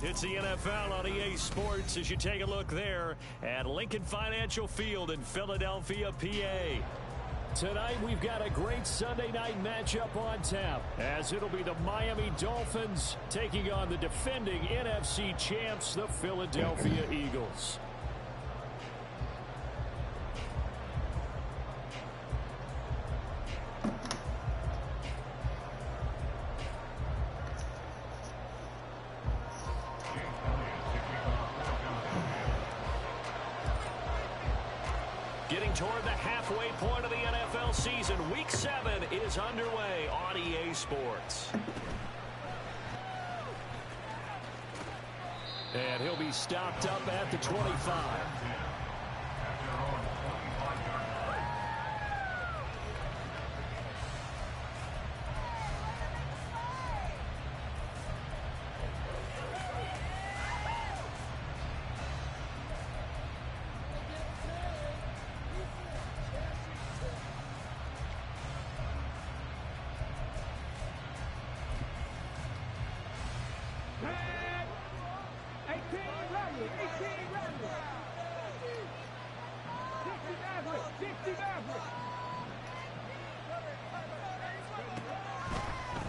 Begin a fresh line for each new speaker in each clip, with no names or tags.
It's the NFL on EA Sports as you take a look there at Lincoln Financial Field in Philadelphia, PA. Tonight we've got a great Sunday night matchup on tap as it'll be the Miami Dolphins taking on the defending NFC champs, the Philadelphia Eagles. Getting toward the halfway point of the NFL season, Week 7 is underway on EA Sports. And he'll be stopped up at the 25.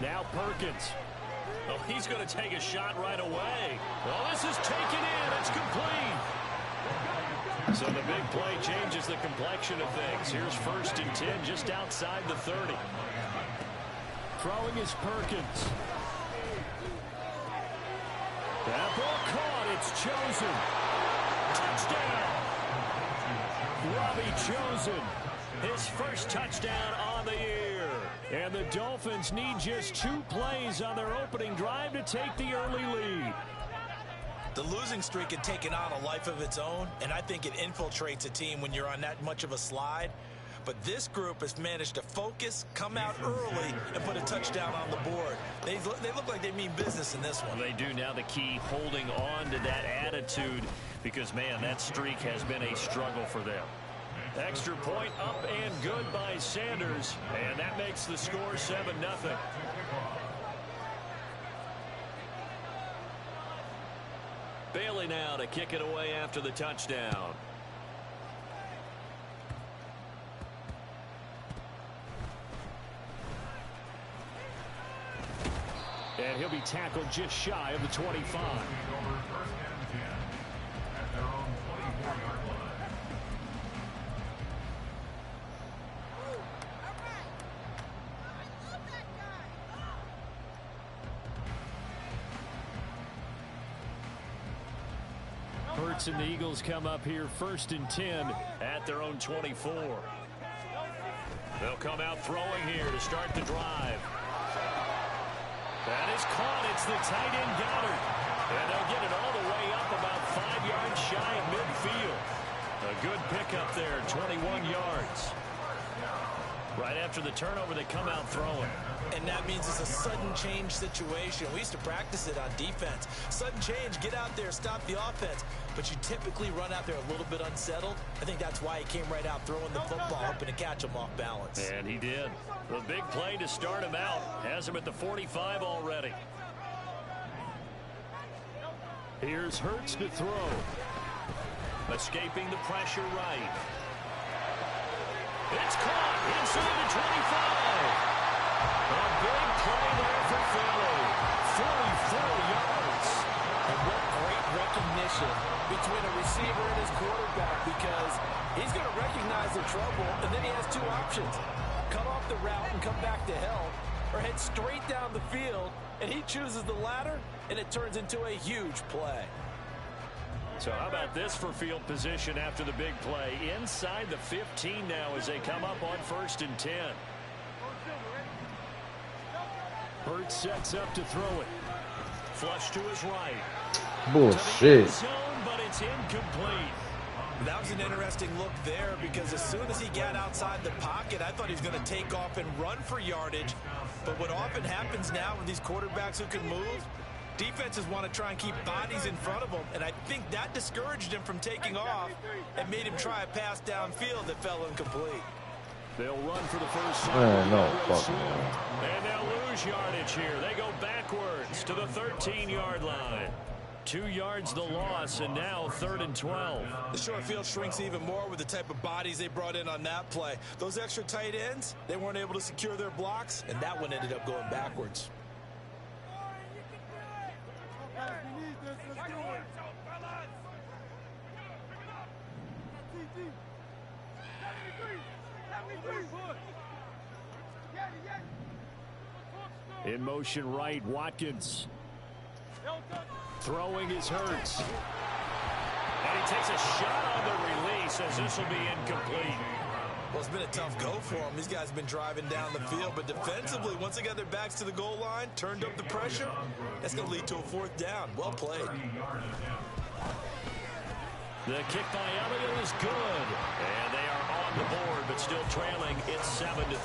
Now Perkins. Oh, he's going to take a shot right away. Well, this is taken in. It's complete. So the big play changes the complexion of things. Here's 1st and 10 just outside the 30. Throwing is Perkins. That ball caught. It's Chosen. Touchdown. Robbie Chosen. His first touchdown on the year. And the Dolphins need just 2 plays on their opening drive to take the early lead.
The losing streak had taken on a life of its own, and I think it infiltrates a team when you're on that much of a slide. But this group has managed to focus, come out early, and put a touchdown on the board. They look like they mean business in this one.
Well, they do. Now the key, holding on to that attitude, because, man, that streak has been a struggle for them. Extra point up and good by Sanders, and that makes the score 7-0. Bailey now to kick it away after the touchdown. And he'll be tackled just shy of the 25. Hurts and the Eagles come up here 1st and 10 at their own 24. They'll come out throwing here to start the drive. That is caught. It's the tight end Goddard. And they'll get it all the way up about 5 yards shy of midfield. A good pickup there, 21 yards. Right after the turnover, they come out throwing.
And that means it's a sudden change situation. We used to practice it on defense. Sudden change, get out there, stop the offense. But you typically run out there a little bit unsettled. I think that's why he came right out throwing the football, hoping to catch him off balance.
And he did. The big play to start him out. Has him at the 45 already. Here's Hurts to throw. Escaping the pressure right. It's caught inside the 25. A big play there for Philly. 44 yards.
And what great recognition between a receiver and his quarterback, because he's going to recognize the trouble, and then he has 2 options. Cut off the route and come back to help, or head straight down the field, and he chooses the latter, and it turns into a huge play.
So how about this for field position after the big play? Inside the 15 now as they come up on 1st and 10. Hurts sets up to throw it. Flush to his right.
Bullshit.
Zone, but it's incomplete.
That was an interesting look there, because as soon as he got outside the pocket, I thought he was going to take off and run for yardage. But what often happens now with these quarterbacks who can move, defenses want to try and keep bodies in front of them, and I think that discouraged him from taking off and made him try a pass downfield that fell incomplete.
They'll run for the first time.
No, fuck.
And they'll lose yardage here. They go backwards to the 13-yard line. 2 yards the loss, and now 3rd and 12.
The short field shrinks even more with the type of bodies they brought in on that play. Those extra tight ends, they weren't able to secure their blocks, and that one ended up going backwards.
In motion right, Watkins. Throwing is Hurts. And he takes a shot on the release as this will be incomplete.
Well, it's been a tough go for them. These guys have been driving down the field, but defensively, once they got their backs to the goal line, turned up the pressure, that's going to lead to a 4th down. Well played.
The kick by Elliott is good. And they are on the board, but still trailing. It's 7-3.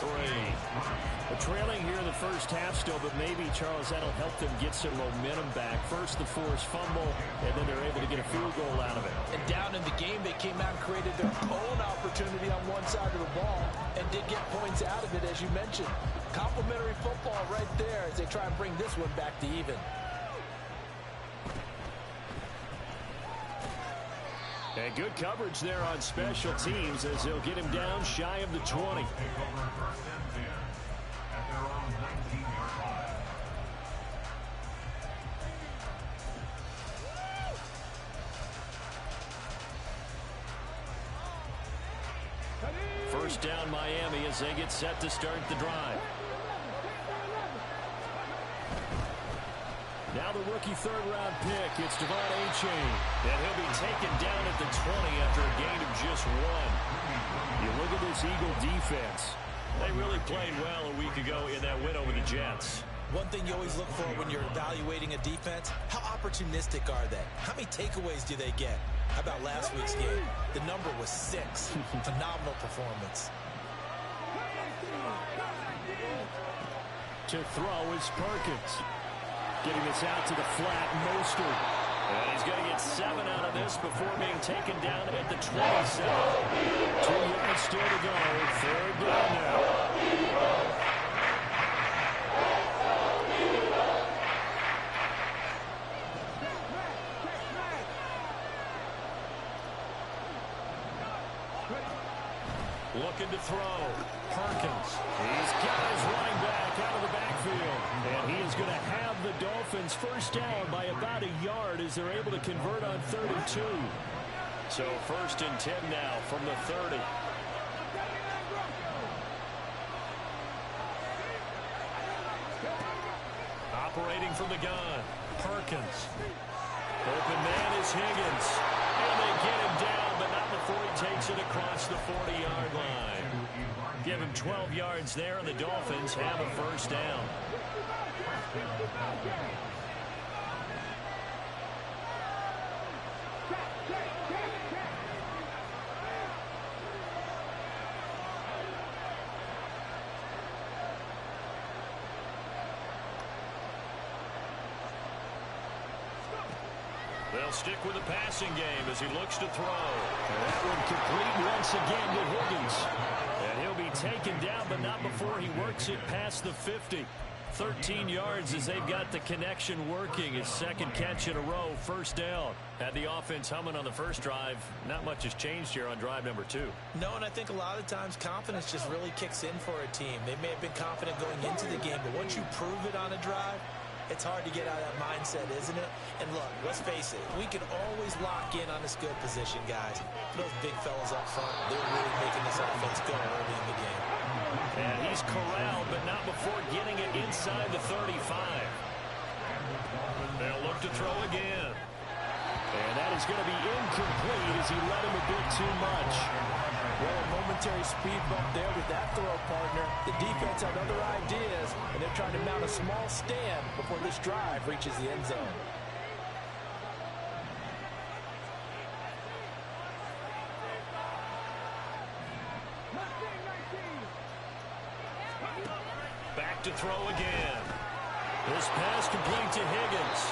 They're trailing here in the first half still, but maybe, Charles, that'll help them get some momentum back. First, the forced fumble, and then they're able to get a field goal out of it.
And down in the game, they came out and created their own opportunity on one side of the ball and did get points out of it, as you mentioned. Complimentary football right there as they try and bring this one back to even.
And good coverage there on special teams as they'll get him down shy of the 20. First down Miami as they get set to start the drive. Now the rookie 3rd-round pick, it's Devon Achane. And he'll be taken down at the 20 after a gain of just 1. You look at this Eagle defense. They really played well a week ago in that win over the Jets.
One thing you always look for when you're evaluating a defense, how opportunistic are they? How many takeaways do they get? How about last week's game? The number was 6. Phenomenal performance.
To throw is Perkins. Getting this out to the flat, Mostert. And he's going to get 7 out of this before being taken down at the 27. 2 yards still to go. 3rd down now. Looking to throw. Perkins. He's got his running back out of the backfield. And he is going to have the Dolphins first down by about a yard as they're able to convert on 3rd and 2. So 1st and 10 now from the 30. Operating from the gun. Perkins. Open man is Higgins. And they get him down, but not before he takes it across the 40-yard line. Give him 12 yards there, and the Dolphins have a first down. They'll stick with the passing game as he looks to throw. And that one complete once again to Higgins. And he'll be taken down, but not before he works it past the 50. 13 yards as they've got the connection working. His 2nd catch in a row, first down. Had the offense humming on the first drive. Not much has changed here on drive number 2.
No, and I think a lot of times confidence just really kicks in for a team. They may have been confident going into the game, but once you prove it on a drive, it's hard to get out of that mindset, isn't it? And look, let's face it, we can always lock in on this good position, guys. Those big fellas up front, they're really making this offense go early in the game.
And he's corralled, but not before getting it inside the 35. They'll look to throw again. And that is going to be incomplete as he led him a bit too much.
Well, a momentary speed bump there with that throw, partner. The defense had other ideas, and they're trying to mount a small stand before this drive reaches the end zone.
Back to throw again. This pass complete to Higgins.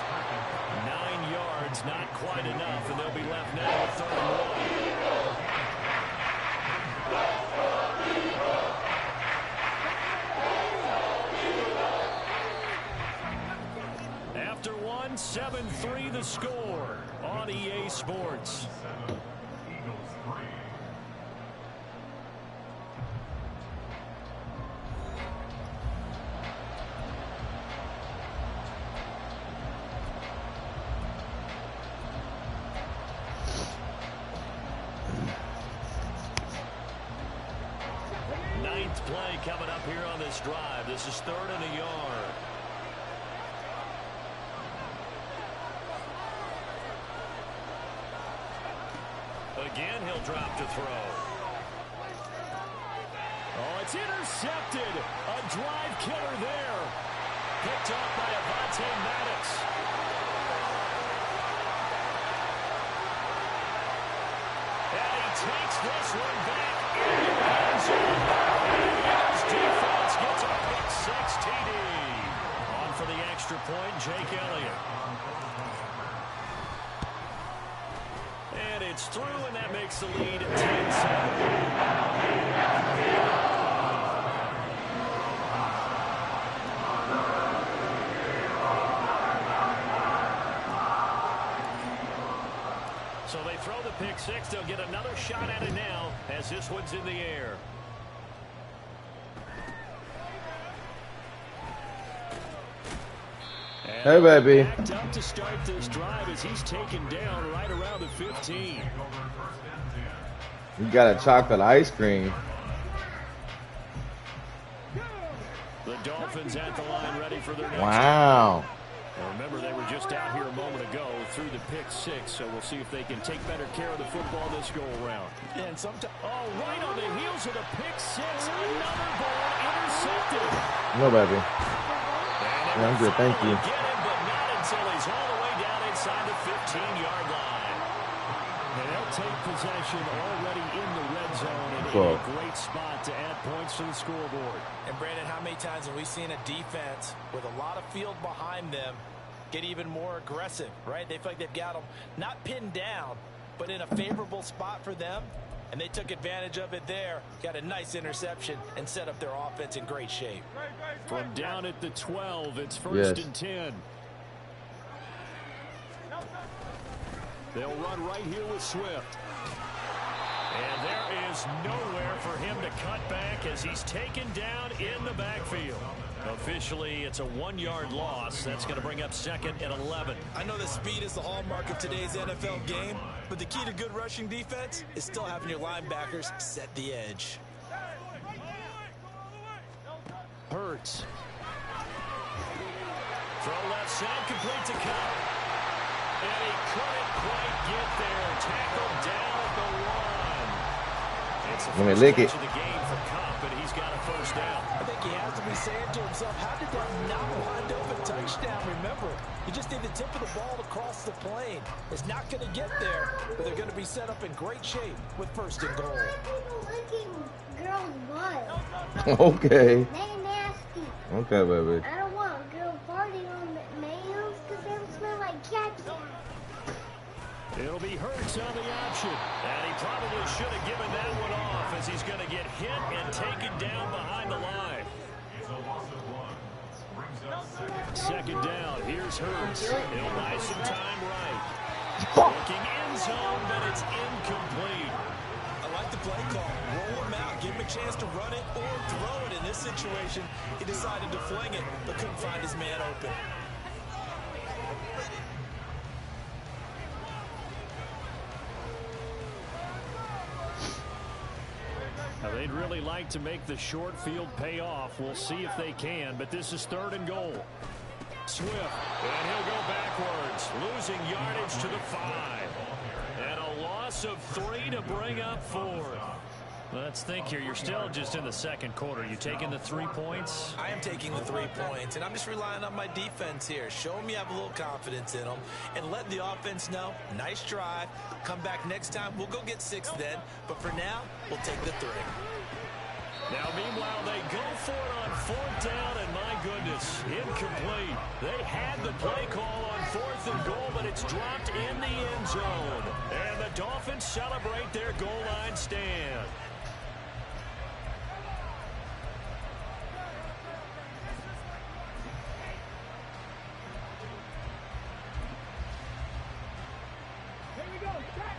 9 yards, not quite enough, and they'll be left now with 3rd and 1. After 1, 7-3 the score on EA Sports. Ninth play coming up here on this drive. This is 3rd and a yard. Again, he'll drop to throw. Oh, it's intercepted. A drive killer there. Picked off by Madden. And he takes this one back in the end zone. And his defense gets a pick 6 TD. On for the extra point, Jake Elliott. And it's through, and that makes the lead 10-7. So they throw the pick 6. They'll get another shot at it now as this one's in the air.
Hey, baby.
Backed up to start this drive as he's taken down right around the 15.
You got a chocolate ice cream.
The Dolphins at the line ready for their next.
Wow.
Now remember, they were just out here a moment ago through the pick 6, so we'll see if they can take better care of the football this go-around.
And sometimes,
oh, right on the heels of the pick 6, another ball intercepted.
No, baby. Yeah, I'm good, thank you.
Get him, but not until he's all the way down inside the 15-yard line. And they'll take possession already in the red zone, and a great spot to add points to the scoreboard.
and Brandon, how many times have we seen a defense with a lot of field behind them get even more aggressive, right? They feel like they've got them not pinned down, but in a favorable spot for them. And they took advantage of it there, got a nice interception, and set up their offense in great shape.
From down at the 12, it's first and 10. They'll run right here with Swift. And there is nowhere for him to cut back as he's taken down in the backfield. Officially, it's a 1-yard loss. That's going to bring up 2nd and 11.
I know that speed is the hallmark of today's NFL game, but the key to good rushing defense is still having your linebackers set the edge.
Hurts. Throw left side, complete to Cup. And he couldn't quite get there. Tackled down at the 1. It's the first catch of the game for Cup, and he's got a first down.
I think he has to be saying to himself, how did that not wind up a touchdown? Remember, you just need the tip of the ball to cross the plane. It's not going to get there, but they're going to be set up in great shape with 1st and goal.
Girls' butt.
Okay.
They nasty.
Okay, baby.
I don't want a girl farting on males because they smell like cat.
It'll be Hurts on the option. And he probably should have given that one off as he's going to get hit and taken down behind the line. 2nd down. Here's Hurts. He'll buy some time right. Looking end zone, but it's incomplete.
I like the play call. Roll him out. Give him a chance to run it or throw it. In this situation, he decided to fling it, but couldn't find his man open.
Now, they'd really like to make the short field pay off. We'll see if they can, but this is 3rd and goal. Swift, and he'll go backwards, losing yardage to the 5. And a loss of 3 to bring up 4. Let's think here. You're still just in the 2nd quarter. You taking the 3 points?
I am taking the 3 points, and I'm just relying on my defense here. Show them you have a little confidence in them, and let the offense know, nice drive. Come back next time. We'll go get 6 then, but for now, we'll take the 3.
Now, meanwhile, they go for it on 4th down, and my goodness, incomplete. They had the play call on 4th and goal, but it's dropped in the end zone. And the Dolphins celebrate their goal line stand.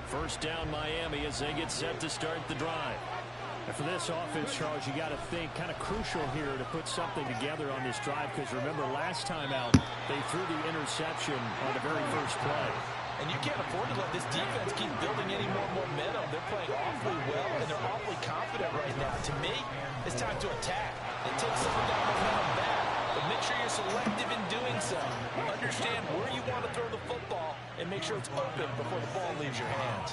First down Miami as they get set to start the drive.
And for this offense, Charles, you got to think kind of crucial here to put something together on this drive, because remember last time out they threw the interception on the very first play.
And you can't afford to let this defense keep building any more momentum. They're playing awfully well, and they're awfully confident right now. To me, it's time to attack and take some of that momentum back. But make sure you're selective in doing so. Understand where you want to throw the football and make sure it's open before the ball leaves your hands.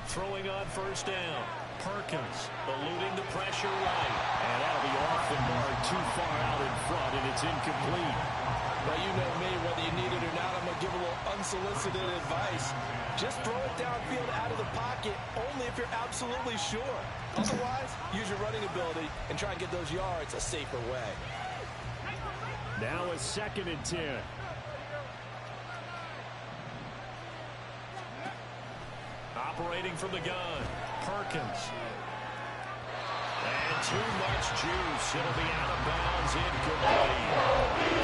Throwing on first down. Perkins eluding the pressure right. And that'll be off the mark, too far out in front, and it's incomplete.
Now, you know me, whether you need it or not, I'm going to give a little unsolicited advice. Just throw it downfield out of the pocket, only if you're absolutely sure. Otherwise, use your running ability and try and get those yards a safer way.
Now a 2nd and 10.
Operating from the gun. Perkins. And too much juice. It'll be out of bounds, incomplete.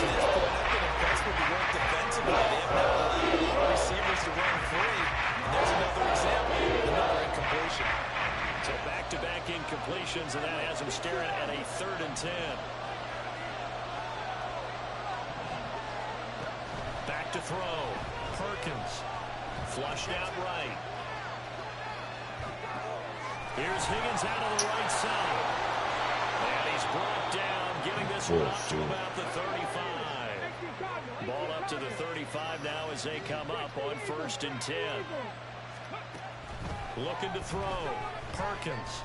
To this point, I think the best would be work defensively. They have not allowed receivers to run free. And there's another example, another incompletion.
So back-to-back incompletions, and that has them staring at a 3rd and 10. Back to throw. Perkins. Flushed out right. Here's Higgins out of the right side. And he's brought down, getting this one up to about the 35. Ball up to the 35 now as they come up on 1st and 10. Looking to throw. Perkins.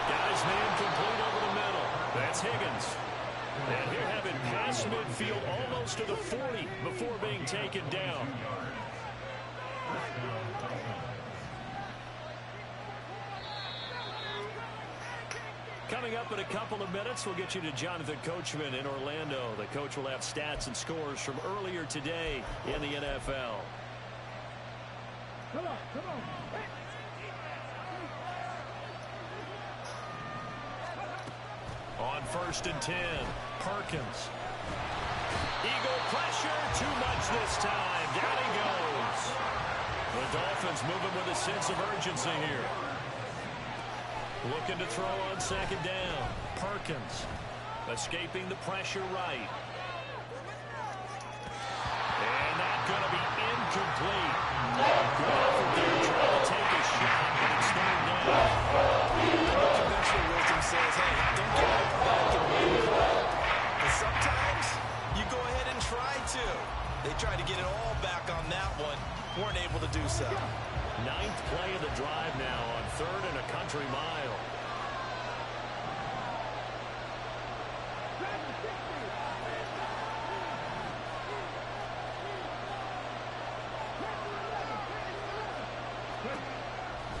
Got his man complete over the middle. That's Higgins. And here have it past midfield almost to the 40 before being taken down. Coming up in a couple of minutes, we'll get you to Jonathan Coachman in Orlando. The coach will have stats and scores from earlier today in the NFL. On 1st and 10, Perkins. Eagle pressure, too much this time. Down he goes. The Dolphins moving with a sense of urgency here. Looking to throw on 2nd down. Perkins escaping the pressure right. And that's going to be incomplete. Good effort there trying to take a shot, but it's third down.
Conventional wisdom says, hey, don't get out back and win the ball. But sometimes you go ahead and try to. They tried to get it all back on that one. Weren't able to do so.
9th play of the drive now on 3rd and a country mile.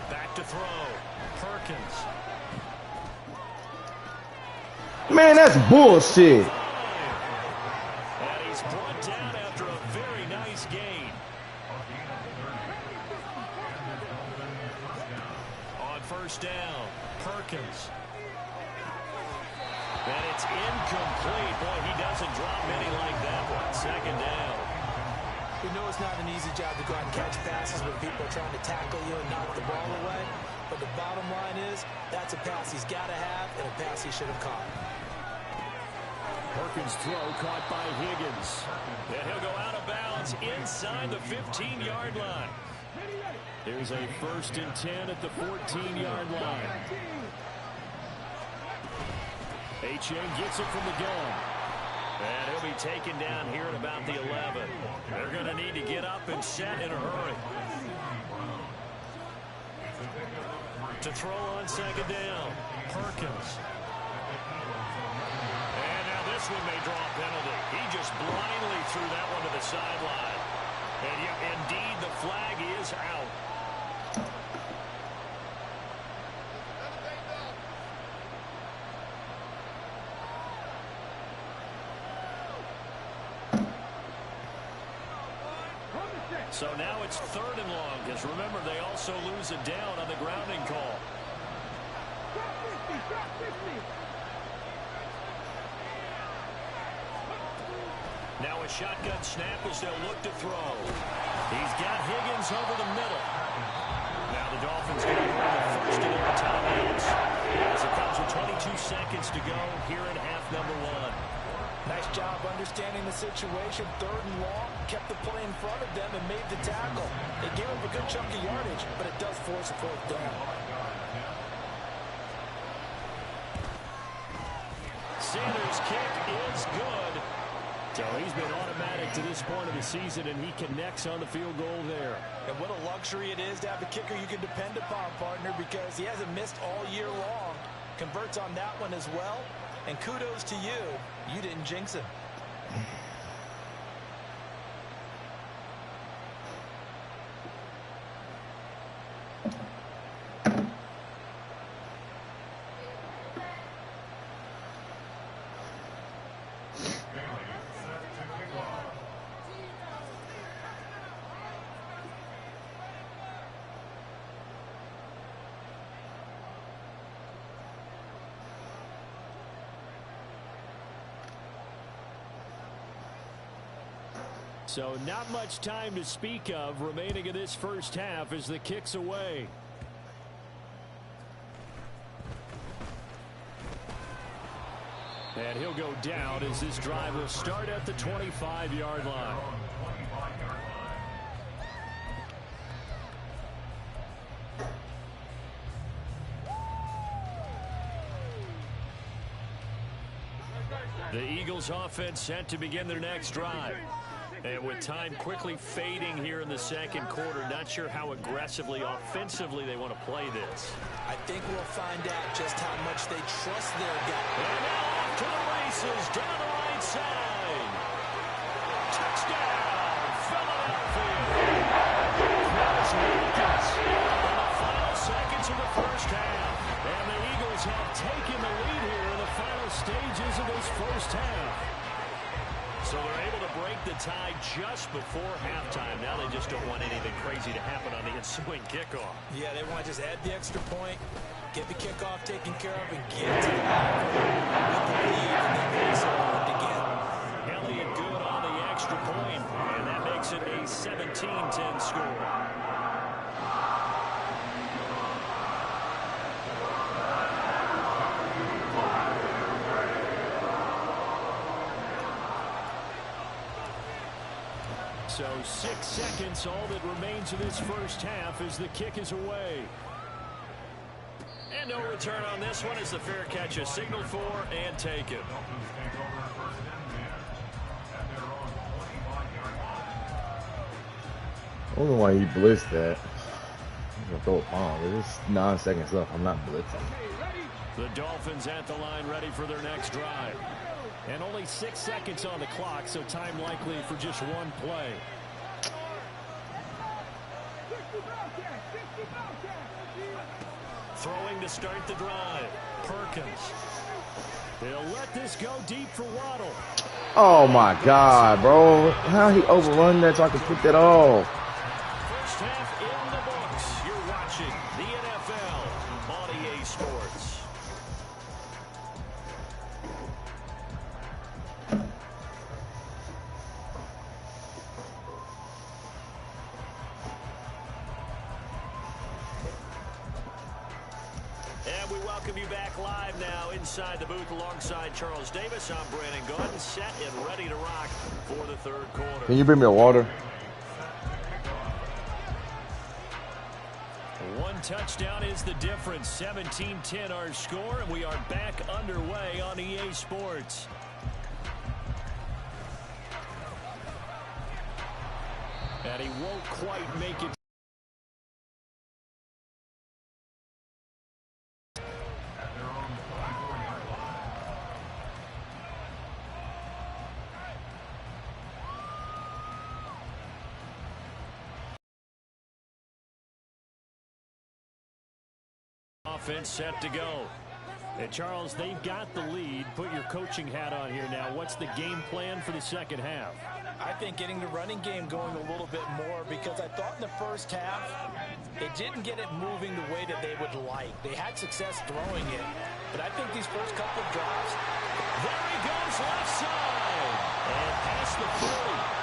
Back to throw. Perkins.
Man, that's bullshit.
And he's brought down after a very nice gain. On 1st down, Perkins. And it's incomplete. Boy, he doesn't drop many like that one. 2nd down.
We know it's not an easy job to go out and catch passes when people are trying to tackle you and knock the ball away. But the bottom line is, that's a pass he's got to have and a pass he should have caught.
Perkins' throw caught by Higgins.
And he'll go out of bounds inside the 15-yard line.
There's a 1st and 10 at the 14-yard line. H.N. gets it from the gun.
And he'll be taken down here at about the 11. They're going to need to get up and set in a hurry. To throw on 2nd down, Perkins. And now this one may draw a penalty. He just blindly threw that one to the sideline. And yeah, indeed, the flag is out. So now it's 3rd and long, because remember, they also lose a down on the grounding call. Now a shotgun snap as they'll look to throw. He's got Higgins over the middle. Now the Dolphins going to run the first of their timeouts as it comes with 22 seconds to go here in half number 1.
Nice job understanding the situation. 3rd and long, kept the play in front of them and made the tackle. It gave up a good chunk of yardage, but it does force a 4th down.
Sanders' kick is good.
So he's been automatic to this point of the season, and he connects on the field goal there.
And what a luxury it is to have a kicker you can depend upon, partner, because he hasn't missed all year long. Converts on that one as well. And kudos to you. You didn't jinx him.
So not much time to speak of remaining in this first half as the kick's away. And he'll go down as this drive will start at the 25-yard line. The Eagles offense set to begin their next drive. And with time quickly fading here in the second quarter, not sure how aggressively, offensively they want to play this.
I think we'll find out just how much they trust their guy.
And now off to the races down the right side. Touchdown, Philadelphia. Chris Wilkins in the final seconds of the first half. And the Eagles have taken the lead here in the final stages of this first half. So they're able to break the tie just before halftime. Now they just don't want anything crazy to happen on the ensuing kickoff.
Yeah, they want to just add the extra point, get the kickoff taken care of, and get to the lead, and then race it again.
Elliott good on the extra point, and that makes it a 17-10 score.
So 6 seconds, all that remains of this first half as the kick is away.
And no return on this one as the fair catch is signaled for and taken.
I don't know why he blitzed that. I'm gonna throw a bomb. There's 9 seconds left. I'm not blitzing.
The Dolphins at the line ready for their next drive. And only 6 seconds on the clock, so time likely for just one play.
Throwing to start the drive. Perkins.
They'll let this go deep for Waddle.
Oh my God, bro. How he overrun that so I can put that off?
First half in the books. You're watching the NFL on EA Sports. And we welcome you back live now inside the booth alongside Charles Davis. I'm Brandon Gordon, set and ready to rock for the third quarter.
Can you bring me a water?
One touchdown is the difference. 17-10 our score, and we are back underway on EA Sports. And he won't quite make it. Offense set to go. And Charles, they've got the lead. Put your coaching hat on here now. What's the game plan for the second half?
I think getting the running game going a little bit more, because I thought in the first half they didn't get it moving the way that they would like. They had success throwing it, And I think these first couple of drives,
there he goes left side. And past the 40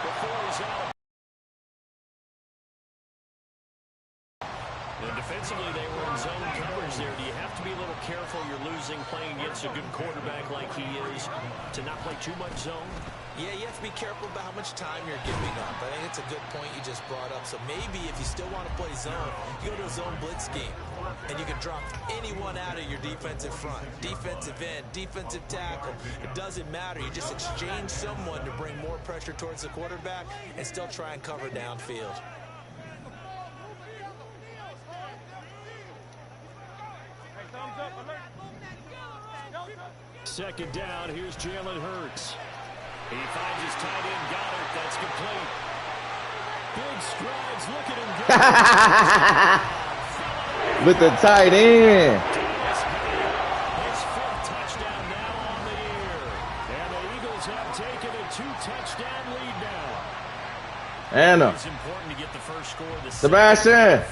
before he's out. And defensively, they were in zone coverage there. Do you have to be a little careful? You're losing playing against a good quarterback like he is to not play too much zone?
Yeah, you have to be careful about how much time you're giving up. I think it's a good point you just brought up. So maybe if you still want to play zone, you go to a zone blitz scheme. And you can drop anyone out of your defensive front. Defensive end, defensive tackle. It doesn't matter. You just exchange someone to bring more pressure towards the quarterback and still try and cover downfield.
Second down, here's Jalen Hurts. He finds his tight end, Goddard. That's complete. Big strides, look at him go.
With the tight end.
His fifth touchdown now on the year. And the Eagles have taken a 2-touchdown lead now.
Anna.
It's important to get the first score.
Sebastian,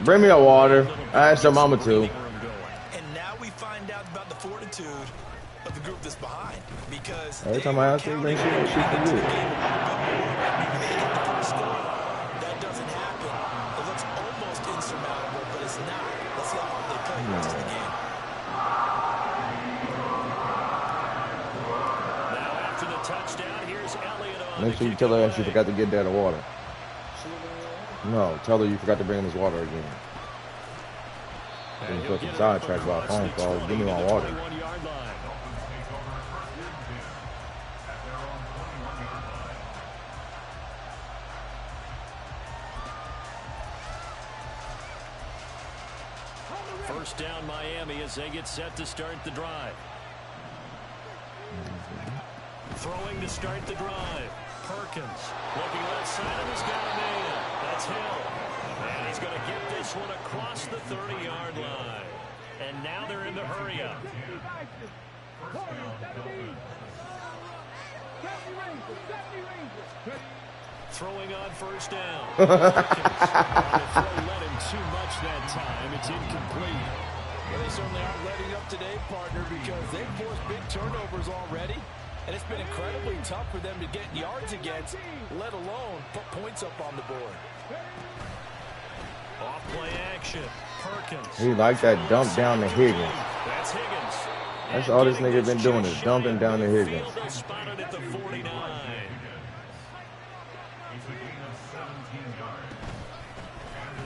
bring me a water. I asked your mama to.
And now we find out about the fortitude of the group that's behind, because
every time I ask you, bring shit for you.
that doesn't happen. It looks almost insurmountable, but it's not. Let's see how hard they play the rest of the game.
Now after the touchdown, here's Elliott on.
Make sure you tell her she forgot to get that water. No, tell her you forgot to bring this water again. I'm fucking sidetracked by a phone call. Give me my water.
First down Miami as they get set to start the drive. Throwing to start the drive. Perkins looking left side of his got a man. That's Hill. And he's going to get this one across the 30-yard line. And now they're in the hurry-up. Throwing on first down. Perkins. The throw led him too much that time. It's incomplete.
Well, they certainly aren't letting up today, partner, because they've forced big turnovers already. And it's been incredibly tough for them to get yards against, let alone put points up on the board.
Off play action. Perkins.
He like that dump down to Higgins.
That's Higgins.
That's all this nigga been doing is dumping down to Higgins.
Spotted at the 49.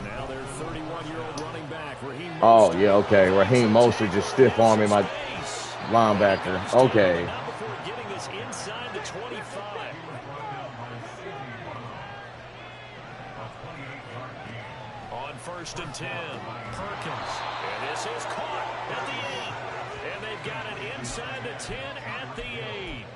Now their 31-year-old running back, Raheem Mostert.
Oh, yeah, okay. Raheem Mostert just stiff-arming my linebacker. Okay.
Not before getting this inside the 25. On first and 10, Perkins. And this is caught at the 8. And they've got it inside the 10 at the 8.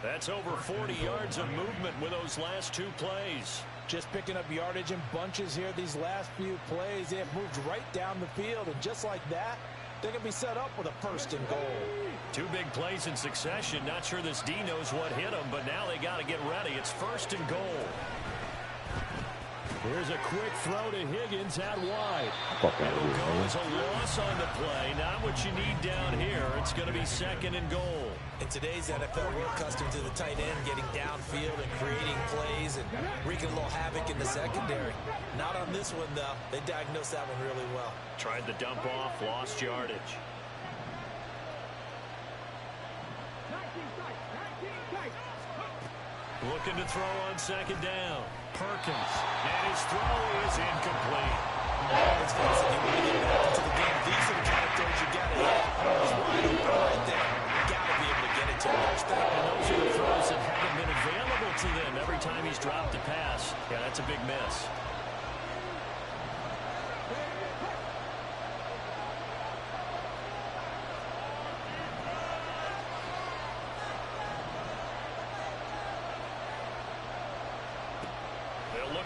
That's over 40 yards of movement with those last two plays.
Just picking up yardage in bunches here these last few plays. They have moved right down the field, and just like that, they're going to be set up with a first and goal.
Two big plays in succession. Not sure this D knows what hit them, but now they got to get ready. It's first and goal. Here's a quick throw to Higgins out wide. It'll go as a loss on the play. Not what you need down here. It's going to be second and goal.
In today's NFL, we're accustomed to the tight end getting downfield and creating plays and wreaking a little havoc in the secondary. Not on this one, though. They diagnosed that one really well.
Tried the dump off, lost yardage. Looking to throw on second down. Perkins. And his throw is incomplete.
Let's face it, you want to get back into the game. These are the kind of throws you got to hit. He's wide open right there. You got to be able to get it to him.
And those are the throws that haven't been available to them every time he's dropped a pass. Yeah, that's a big miss.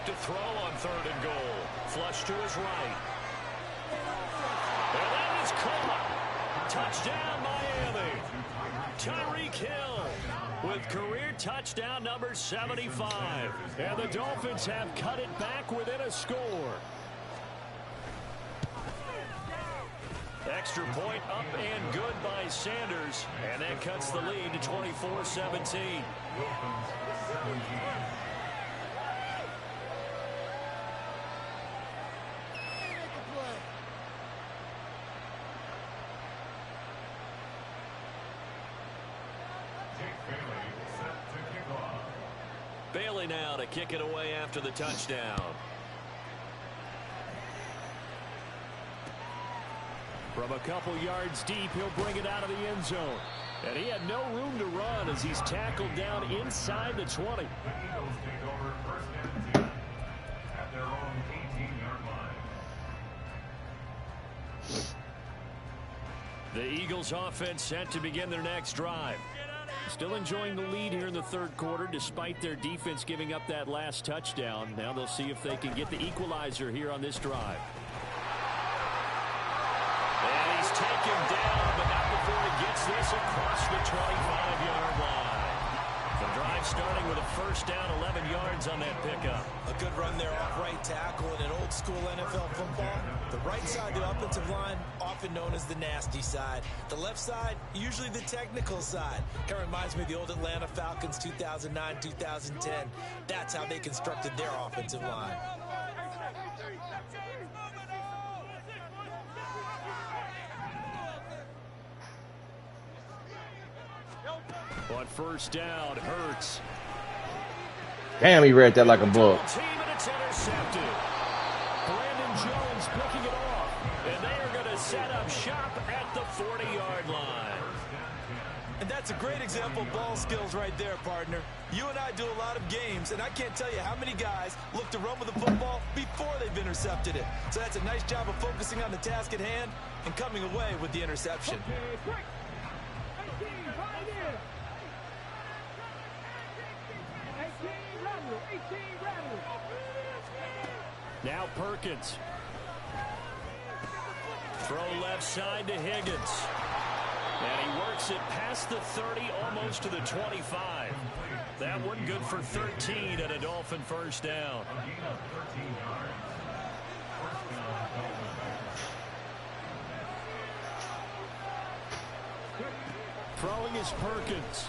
To throw on third and goal. Flush to his right. And that is caught. Touchdown, Miami. Tyreek Hill with career touchdown number 75. And the Dolphins have cut it back within a score. Extra point up and good by Sanders, and that cuts the lead to 24-17. Bailey now to kick it away after the touchdown. From a couple yards deep, he'll bring it out of the end zone. And he had no room to run as he's tackled down inside the 20. The Eagles offense set to begin their next drive. Still enjoying the lead here in the third quarter despite their defense giving up that last touchdown. Now they'll see if they can get the equalizer here on this drive. And he's taken down, but not before he gets this across the 25-yard line. The drive starting with a first down, 11 yards on that pickup.
A good run there off right tackle in an old school NFL football. The right side of the offensive line, often known as the nasty side. The left side, usually the technical side. Kind of reminds me of the old Atlanta Falcons 2009-2010. That's how they constructed their offensive line.
On first down, Hurts.
Damn, he read that like a book.
Team, and it's intercepted. Brandon Jones picking it off. And they are going to set up shop at the 40-yard line.
And that's a great example of ball skills right there, partner. You and I do a lot of games, and I can't tell you how many guys look to run with the football before they've intercepted it. So that's a nice job of focusing on the task at hand and coming away with the interception.
Now Perkins. Throw left side to Higgins. And he works it past the 30, almost to the 25. That one good for 13 and a Dolphin first down. Throwing is Perkins.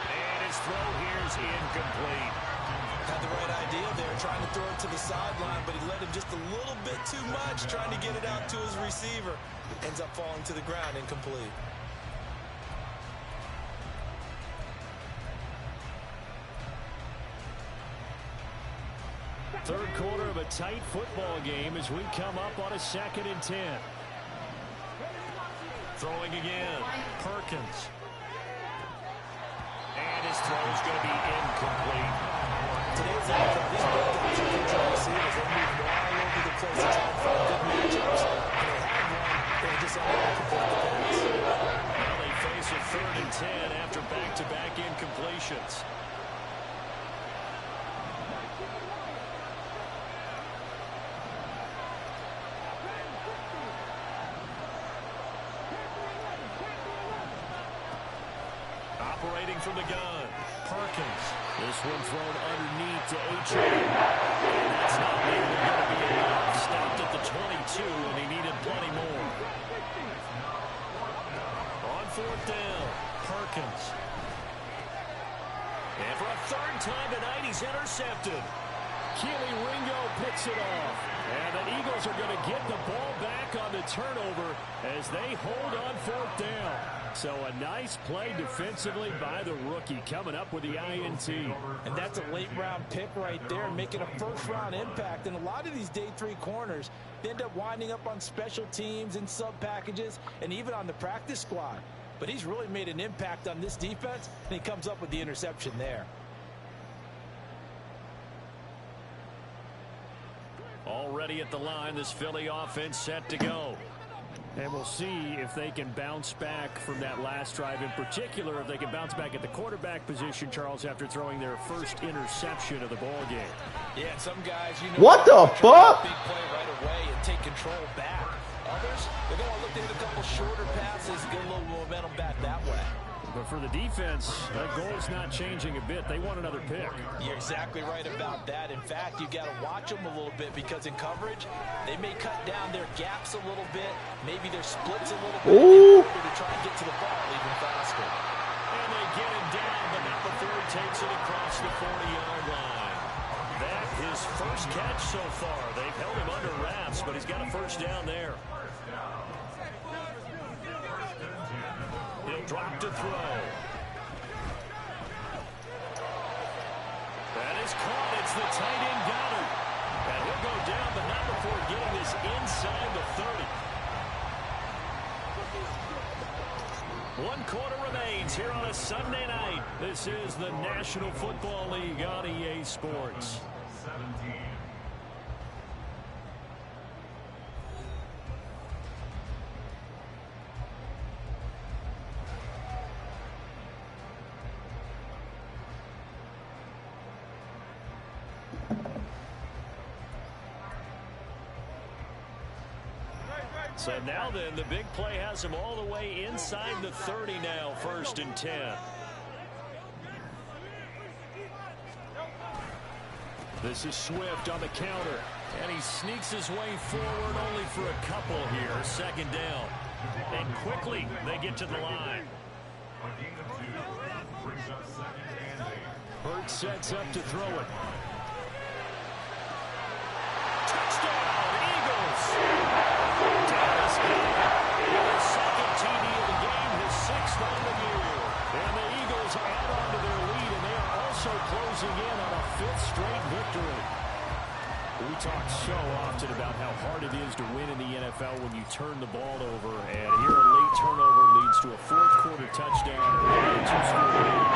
And his throw here is incomplete.
Had the right idea there, trying to throw it to the sideline, but he led him just a little bit too much, trying to get it out to his receiver. Ends up falling to the ground, incomplete.
Third quarter of a tight football game as we come up on a 2nd and 10. Throwing again, Perkins. And his throw is going to be incomplete.
Today's NFL, these big guys are control receivers. They move all over the place to try and find good matchups. And they have one, they just have to complete the pass.
Now they face a 3rd and 10 after back-to-back incompletions. Operating from the gun, Perkins. This one thrown underneath to H.A. And that's not nearly going to be enough. Stopped at the 22, and he needed plenty more. On 4th down, Perkins. And for a 3rd time tonight, he's intercepted. Keely Ringo picks it off. And the Eagles are going to get the ball back on the turnover as they hold on 4th down. So a nice play defensively by the rookie coming up with the INT.
And that's a late-round pick right there, making a first-round impact. And a lot of these day 3 corners end up winding up on special teams and sub-packages and even on the practice squad. But he's really made an impact on this defense, and he comes up with the interception there.
Already at the line, this Philly offense set to go. And we'll see if they can bounce back from that last drive, in particular if they can bounce back at the quarterback position, Charles, after throwing their first interception of the ball game.
Yeah, some guys, you know,
what the fuck?
Big play right away and take control back. Others, they're going to look to hit a couple shorter passes, get a little momentum back that way.
But for the defense, that goal's not changing a bit. They want another pick.
You're exactly right about that. In fact, you've got to watch them a little bit because in coverage, they may cut down their gaps a little bit, maybe their splits a little bit in order to try and get to the ball even faster.
And they get him down, but not before he takes it across the 40-yard line. That his first catch so far. They've held him under wraps, but he's got a first down there. He'll drop to throw. That is caught. It's the tight end got him. And he'll go down, but not before getting this inside the 30. 1 quarter remains here on a Sunday night. This is the National Football League on EA Sports. So now then, the big play has him all the way inside the 30 now, 1st and 10. This is Swift on the counter, and he sneaks his way forward only for a couple here, 2nd down. And quickly, they get to the line. Hurts sets up to throw it. Touchdown, Eagles! His second TD of the game, his 6th on the year. And the Eagles add on to their lead, and they are also closing in on a 5th straight victory. We talk so often about how hard it is to win in the NFL when you turn the ball over, and here a late turnover leads to a 4th quarter touchdown and a 2-score lead.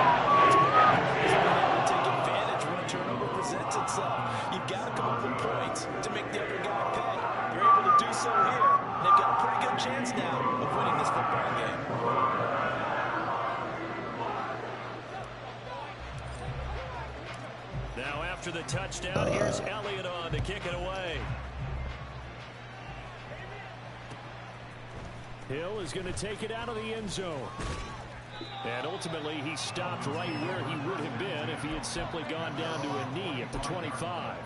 Take advantage when a turnover presents itself. You've got to come up with points to make the other guy pay. You're able to do so here. They've got a pretty good chance now of winning this football game.
Now after the touchdown, here's Elliott on to kick it away. Hill is going to take it out of the end zone. And ultimately, he stopped right where he would have been if he had simply gone down to a knee at the 25.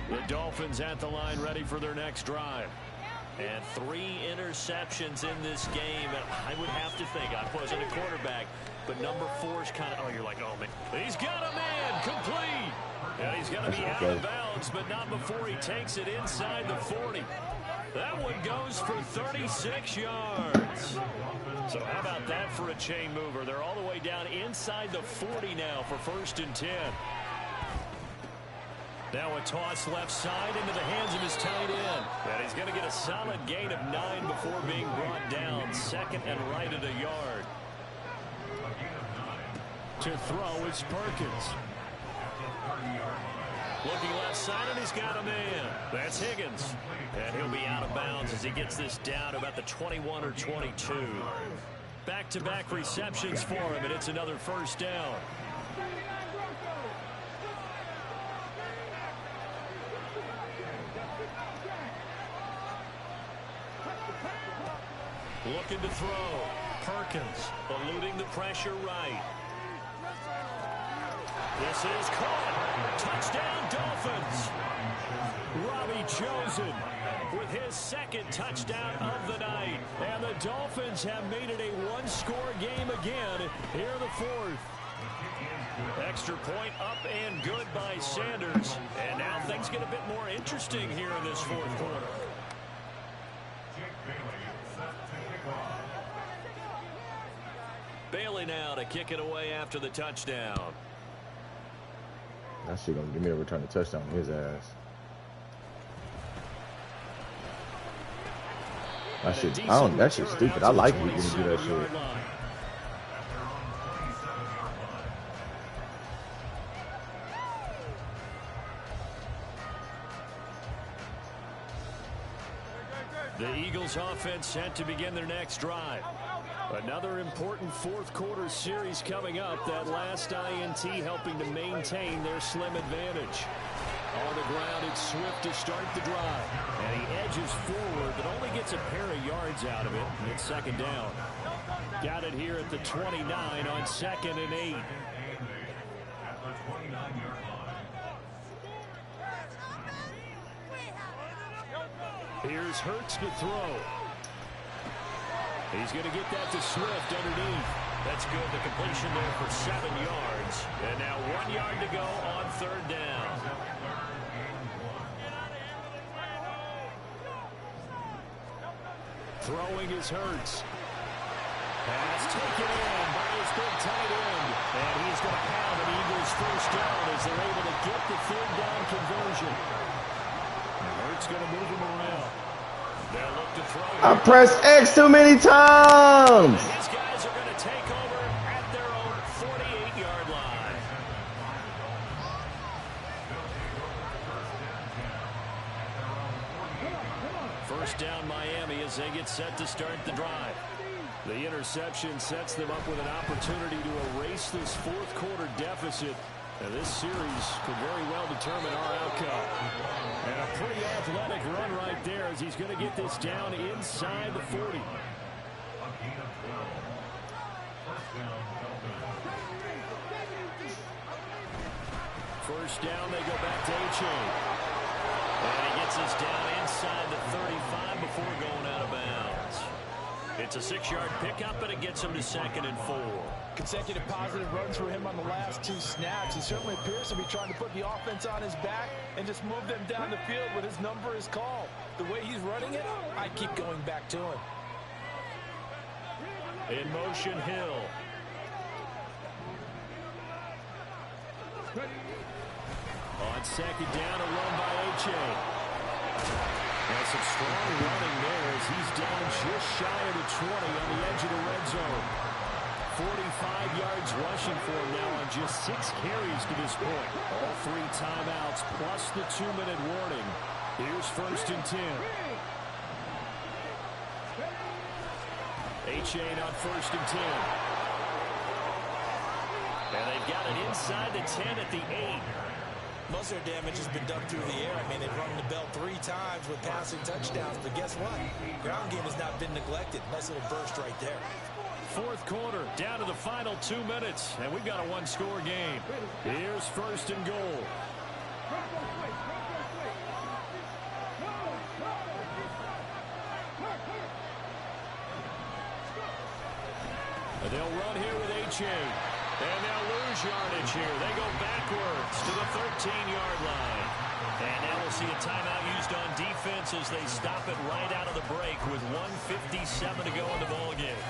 The Dolphins at the line ready for their next drive. And 3 interceptions in this game. And I would have to think, I wasn't a quarterback, but number 4 is kind of, oh, you're like, oh, man. He's got a man, complete. And he's going to be out of bounds, but not before he takes it inside the 40. That one goes for 36 yards. So how about that for a chain mover? They're all the way down inside the 40 now for 1st and 10. Now a toss left side into the hands of his tight end. And he's going to get a solid gain of 9 before being brought down. 2nd and right at a yard. To throw is Perkins. Looking left side, and he's got a man. That's Higgins. And he'll be out of bounds as he gets this down to about the 21 or 22. Back-to-back receptions for him, and it's another 1st down. Looking to throw. Perkins eluding the pressure right. This is caught. Touchdown, Dolphins. Robbie Chosen with his 2nd touchdown of the night. And the Dolphins have made it a 1-score game again here in the 4th. Extra point up and good by Sanders. And now things get a bit more interesting here in this 4th quarter. Bailey now to kick it away after the touchdown.
That shit gonna give me a return to touchdown on his ass. That shit, that shit's stupid. I like it when you do that shit.
The Eagles offense set to begin their next drive. Another important fourth-quarter series coming up. That last INT helping to maintain their slim advantage. On the ground, it's Swift to start the drive. And he edges forward, but only gets a pair of yards out of it. And it's second down. Got it here at the 29 on 2nd and 8. Here's Hurts to throw. He's going to get that to Swift underneath. That's good. The completion there for 7 yards. And now 1 yard to go on 3rd down. Throwing is Hurts. Pass taken in by his big tight end. And he's going to have an Eagles first down as they're able to get the 3rd down conversion. Hurts going to move him around. They'll look to throw.
I pressed X too many times.
These guys are going to take over at their own 48-yard line. First down Miami as they get set to start the drive. The interception sets them up with an opportunity to erase this fourth-quarter deficit. And this series could very well determine our outcome. And a pretty athletic run right there as he's going to get this down inside the 40. First down, they go back to H.A. And he gets us down inside the 35 before going out of bounds. It's a 6-yard pickup, and it gets him to 2nd and 4.
Consecutive positive runs for him on the last 2 snaps. He certainly appears to be trying to put the offense on his back and just move them down the field when his number is called. The way he's running it, I keep going back to him.
In motion, Hill. On 2nd down, a run by H.A. And some strong running there as he's down just shy of the 20 on the edge of the red zone. 45 yards rushing for him now on just 6 carries to this point. All 3 timeouts plus the 2-minute warning. Here's 1st and 10. H.A. on 1st and 10. And they've got it inside the 10 at the 8.
Most of their damage has been done through the air. I mean, they've rung the bell 3 times with passing touchdowns, but guess what? Ground game has not been neglected. Nice little burst right there.
Fourth quarter, down to the final 2 minutes, and we've got a 1-score game. Here's 1st and goal. And they'll run here with H.A. And they'll lose yardage here. They go backwards to the 13-yard line. And now we'll see a timeout used on defense as they stop it right out of the break with 1:57 to go in the ballgame.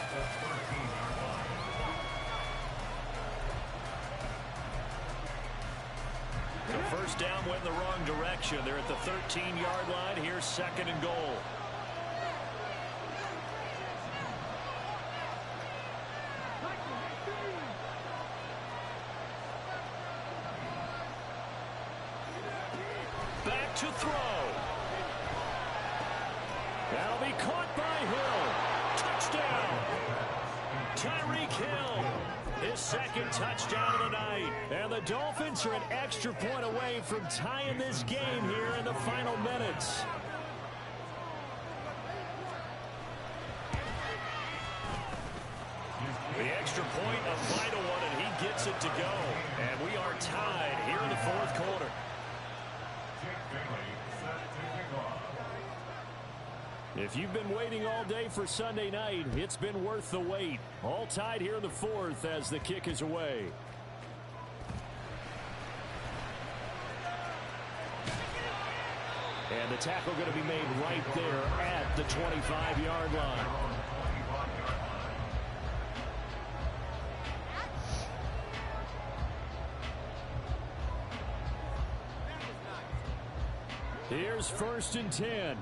The first down went in the wrong direction. They're at the 13-yard line. Here's 2nd and goal. Back to throw. That'll be caught by Hill. Touchdown. Tyreek Hill. His 2nd touchdown of the night. And the Dolphins are an extra point away from tying this game here in the final minutes. The extra point, a vital one, and he gets it to go. And we are tied here in the fourth quarter. If you've been waiting all day for Sunday night, it's been worth the wait. All tied here in the fourth as the kick is away. And the tackle going to be made right there at the 25-yard line. Here's 1st and 10.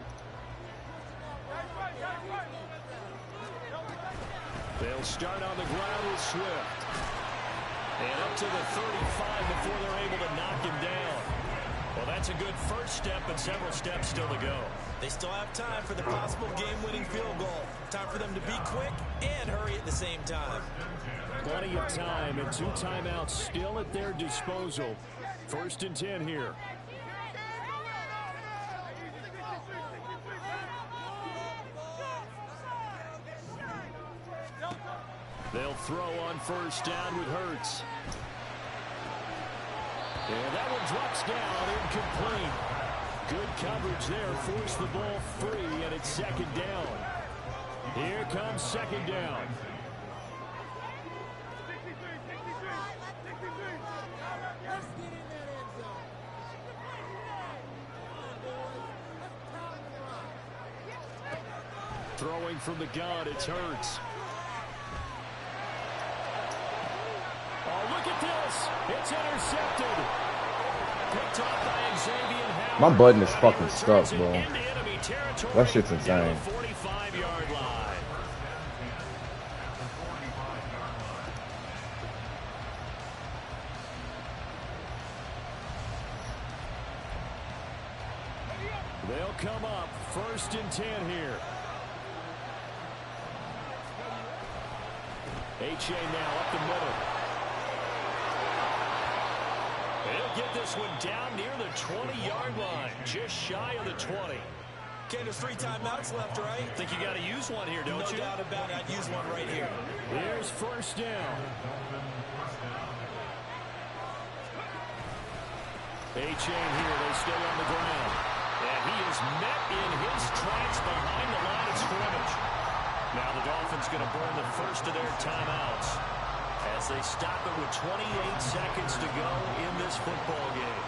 They'll start on the ground with Swift. And up to the 35 before they're able to knock him down. Well, that's a good first step, but several steps still to go.
They still have time for the possible game-winning field goal. Time for them to be quick and hurry at the same time.
Plenty of time and 2 timeouts still at their disposal. 1st and 10 here. They'll throw on 1st down with Hurts. And that one drops down, incomplete. Good coverage there, forced the ball free, and it's 2nd down. Here comes 2nd down. Throwing from the gun, it's Hurts. Oh, look at this. It's intercepted. Picked off by Xavier Howard.
My button is fucking stuck, bro. That shit's insane.
45-yard line. They'll come up 1st and 10 here. H.A. now up the middle. He'll get this one down near the 20-yard line, just shy of the 20.
Okay, there's 3 timeouts left, right?
Think you got to use one here, don't you?
No doubt about it. I'd use one right here.
Here's 1st down. A-Chain here, they stay on the ground. And he is met in his tracks behind the line of scrimmage. Now the Dolphins going to burn the first of their timeouts as they stop it with 28 seconds to go in this football game.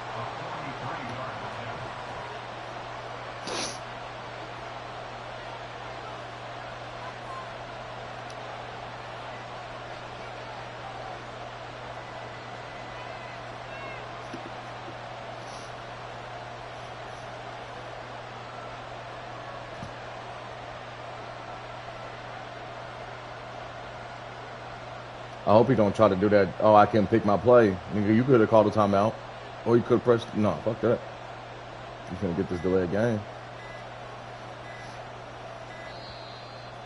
I hope he don't try to do that. Oh, I can't pick my play. Nigga, you could have called a timeout. Or you could have pressed. No, fuck that. He's going to get this delayed game.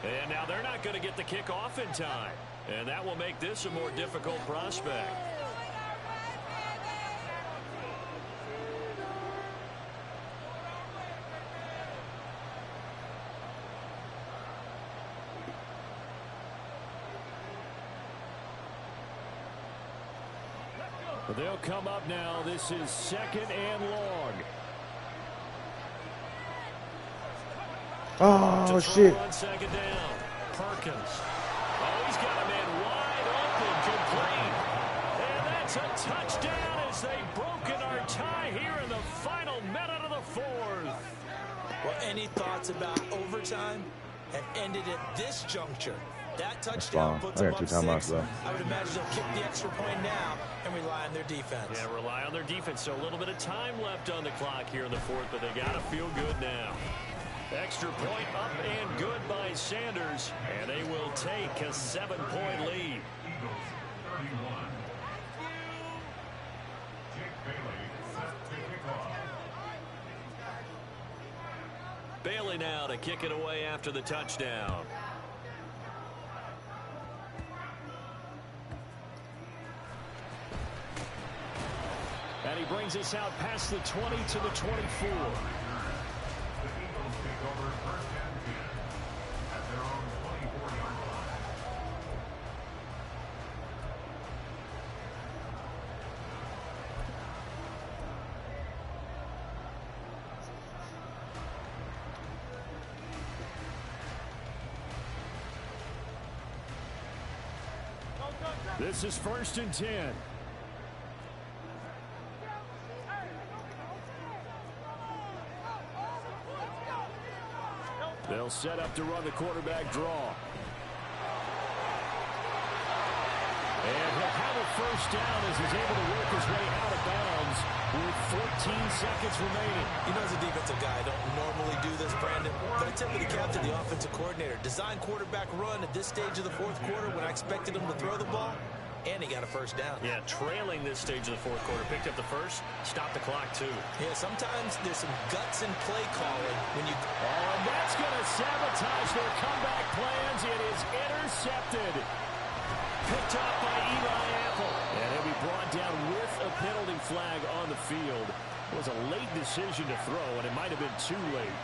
And now they're not going to get the kickoff in time. And that will make this a more difficult prospect. They'll come up now. This is 2nd and long.
Oh, shit.
On 2nd down. Perkins. Oh, he's got a man wide open, complete. And that's a touchdown as they've broken our tie here in the final minute of the 4th.
Well, any thoughts about overtime have ended at this juncture. That touchdown puts them up 6. I would imagine they'll kick the extra point now and rely on their defense.
Yeah, rely on their defense. So a little bit of time left on the clock here in the 4th, but they got to feel good now. Extra point up and good by Sanders, and they will take a 7-point lead. Bailey now to kick it away after the touchdown. And he brings us out past the 20 to the 24. This is 1st and 10. They'll set up to run the quarterback draw. And he'll have a 1st down as he's able to work his way out of bounds with 14 seconds remaining.
You know, as a defensive guy, I don't normally do this, Brandon, but I tip of the cap to the offensive coordinator. Design quarterback run at this stage of the 4th quarter when I expected him to throw the ball. and he got a first down.
Yeah, trailing this stage of the fourth quarter. Picked up the first, stopped the clock, too.
Yeah, sometimes there's some guts in play calling when you...
Oh, and that's going to sabotage their comeback plans. It is intercepted. Picked up by Eli Apple. And he'll be brought down with a penalty flag on the field. It was a late decision to throw, and it might have been too late.